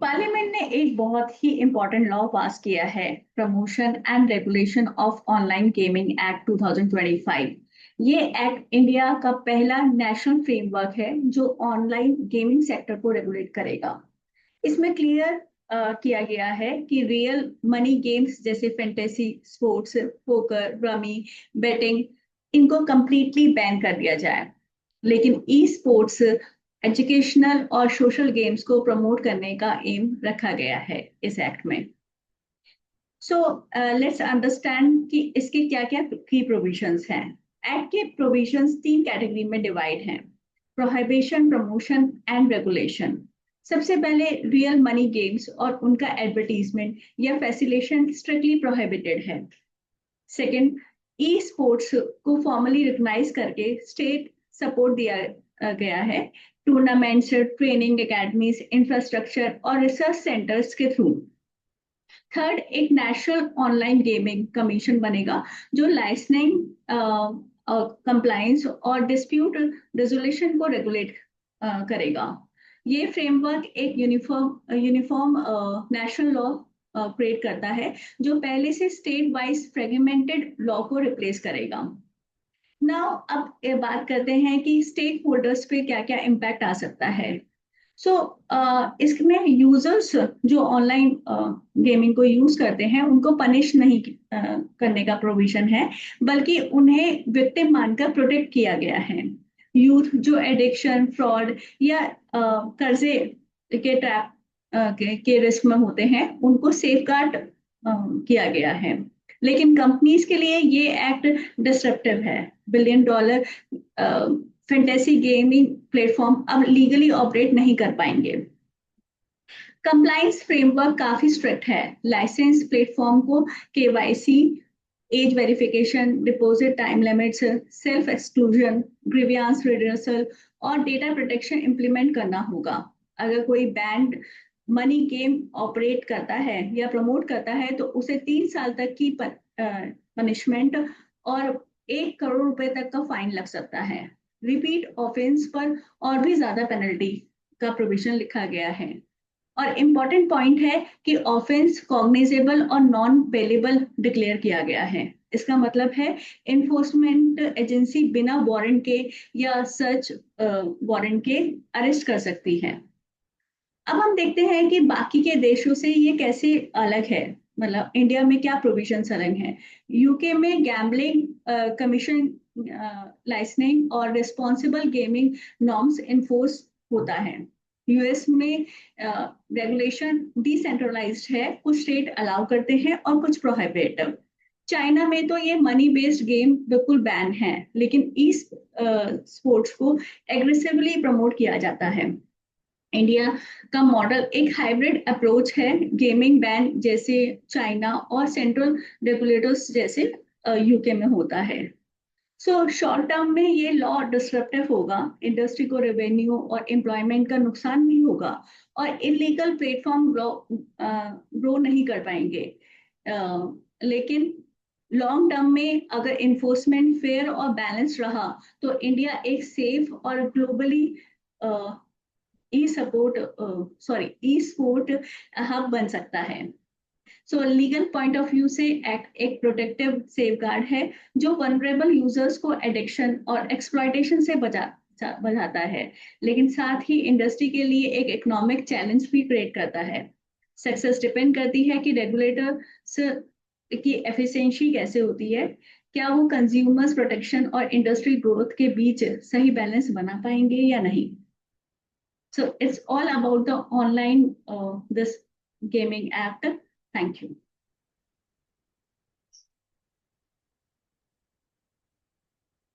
Parliament ने एक बहुत ही इम्पोर्टेंट लॉ पास किया है, promotion and regulation of online gaming act 2025। ये एक्ट इंडिया का पहला नेशनल फ्रेमवर्क है जो ऑनलाइन गेमिंग सेक्टर को रेगुलेट करेगा। इसमें क्लियर किया गया है कि रियल मनी गेम्स जैसे fantasy sports, poker, rummy, betting, इनको कंप्लीटली बैन कर दिया जाए। लेकिन ई स्पोर्ट्स, एजुकेशनल और सोशल गेम्स को प्रमोट करने का एम रखा गया है इस एक्ट में। सो लेट्स अंडरस्टैंड कि इसके क्या क्या की प्रोविजंस हैं। एक्ट के प्रोविजंस तीन कैटेगरी में डिवाइड हैं: प्रोहिबिशन, प्रमोशन एंड रेगुलेशन। सबसे पहले रियल मनी गेम्स और उनका एडवर्टीजमेंट या फैसिलेशन स्ट्रिक्टली प्रोहिबिटेड है। सेकंड, ई स्पोर्ट्स को फॉर्मली रिकॉग्नाइज करके स्टेट सपोर्ट दिया गया है, टूर्नामेंट्स, ट्रेनिंग एकेडमीज, इंफ्रास्ट्रक्चर और रिसर्च सेंटर्स के थ्रू। थर्ड, एक नेशनल ऑनलाइन गेमिंग कमीशन बनेगा जो लाइसेंसिंग, कंप्लायंस और डिस्प्यूट रेजोल्यूशन को रेगुलेट करेगा। ये फ्रेमवर्क एक यूनिफॉर्म नेशनल लॉ क्रिएट करता है जो पहले से स्टेट वाइज फ्रेगमेंटेड लॉ को रिप्लेस करेगा। नाउ अब ये बात करते हैं कि स्टेक होल्डर्स पे क्या क्या इम्पैक्ट आ सकता है। सो इसमें यूजर्स जो ऑनलाइन गेमिंग को यूज करते हैं उनको पनिश नहीं करने का प्रोविजन है, बल्कि उन्हें विक्टिम मानकर प्रोटेक्ट किया गया है। यूथ जो एडिक्शन, फ्रॉड या कर्जे के ट्रैप के रिस्क में होते हैं उनको सेफ गार्ड किया गया है। लेकिन कंपनीज के लिए ये एक्ट डिस्ट्रप्टिव है। Billion dollar fantasy gaming platform अब लीगली ऑपरेट नहीं कर पाएंगे। कंप्लायंस फ्रेमवर्क काफी स्ट्रिक्ट है। लाइसेंस प्लेटफॉर्म को KYC, age verification, deposit time limits, self exclusion, grievance redressal और डेटा प्रोटेक्शन इंप्लीमेंट करना होगा। अगर कोई बैंड मनी गेम ऑपरेट करता है या प्रमोट करता है तो उसे 3 साल तक की पनिशमेंट और 1 करोड़ रुपए तक का फाइन लग सकता है। रिपीट ऑफेंस पर और भी ज्यादा पेनल्टी का प्रोविजन लिखा गया है। और इम्पॉर्टेंट पॉइंट है कि ऑफेंस कॉग्निजेबल और नॉन पेलेबल डिक्लेयर किया गया है। इसका मतलब है इन्फोर्समेंट एजेंसी बिना वारंट के या सर्च वारंट के अरेस्ट कर सकती है। अब हम देखते हैं कि बाकी के देशों से ये कैसे अलग है, मतलब इंडिया में क्या प्रोविजंस अलग हैं। यूके में गैम्बलिंग कमीशन, लाइसेंसिंग और रिस्पॉन्सिबल गेमिंग नॉर्म्स इन्फोर्स होता है। यूएस में रेगुलेशन डिसेंट्रलाइज्ड है, कुछ स्टेट अलाउ करते हैं और कुछ प्रोहिबिट। चाइना में तो ये मनी बेस्ड गेम बिल्कुल बैन है, लेकिन ई स्पोर्ट्स को एग्रेसिवली प्रमोट किया जाता है। इंडिया का मॉडल एक हाइब्रिड अप्रोच है, गेमिंग बैन जैसे चाइना और सेंट्रल रेगुलेटर्स जैसे यूके में होता है। सो शॉर्ट टर्म में ये लॉ डिस्ट्रप्टिव होगा, इंडस्ट्री को रेवेन्यू और एम्प्लॉयमेंट का नुकसान भी होगा और इलीगल प्लेटफॉर्म ग्रो नहीं कर पाएंगे। लेकिन लॉन्ग टर्म में अगर इन्फोर्समेंट फेयर और बैलेंस रहा तो इंडिया एक सेफ और ग्लोबली ई स्पोर्ट हब बन सकता है। सो लीगल पॉइंट ऑफ व्यू से एक्ट एक प्रोटेक्टिव सेफगार्ड है जो वनरेबल यूजर्स को एडिक्शन और एक्सप्लॉयटेशन से बचाता है, लेकिन साथ ही इंडस्ट्री के लिए एक इकोनॉमिक चैलेंज भी क्रिएट करता है। सक्सेस डिपेंड करती है कि रेगुलेटर की एफिशिएंसी कैसे होती है, क्या वो कंज्यूमर्स प्रोटेक्शन और इंडस्ट्री ग्रोथ के बीच सही बैलेंस बना पाएंगे या नहीं। So it's all about the online this gaming act. Thank you.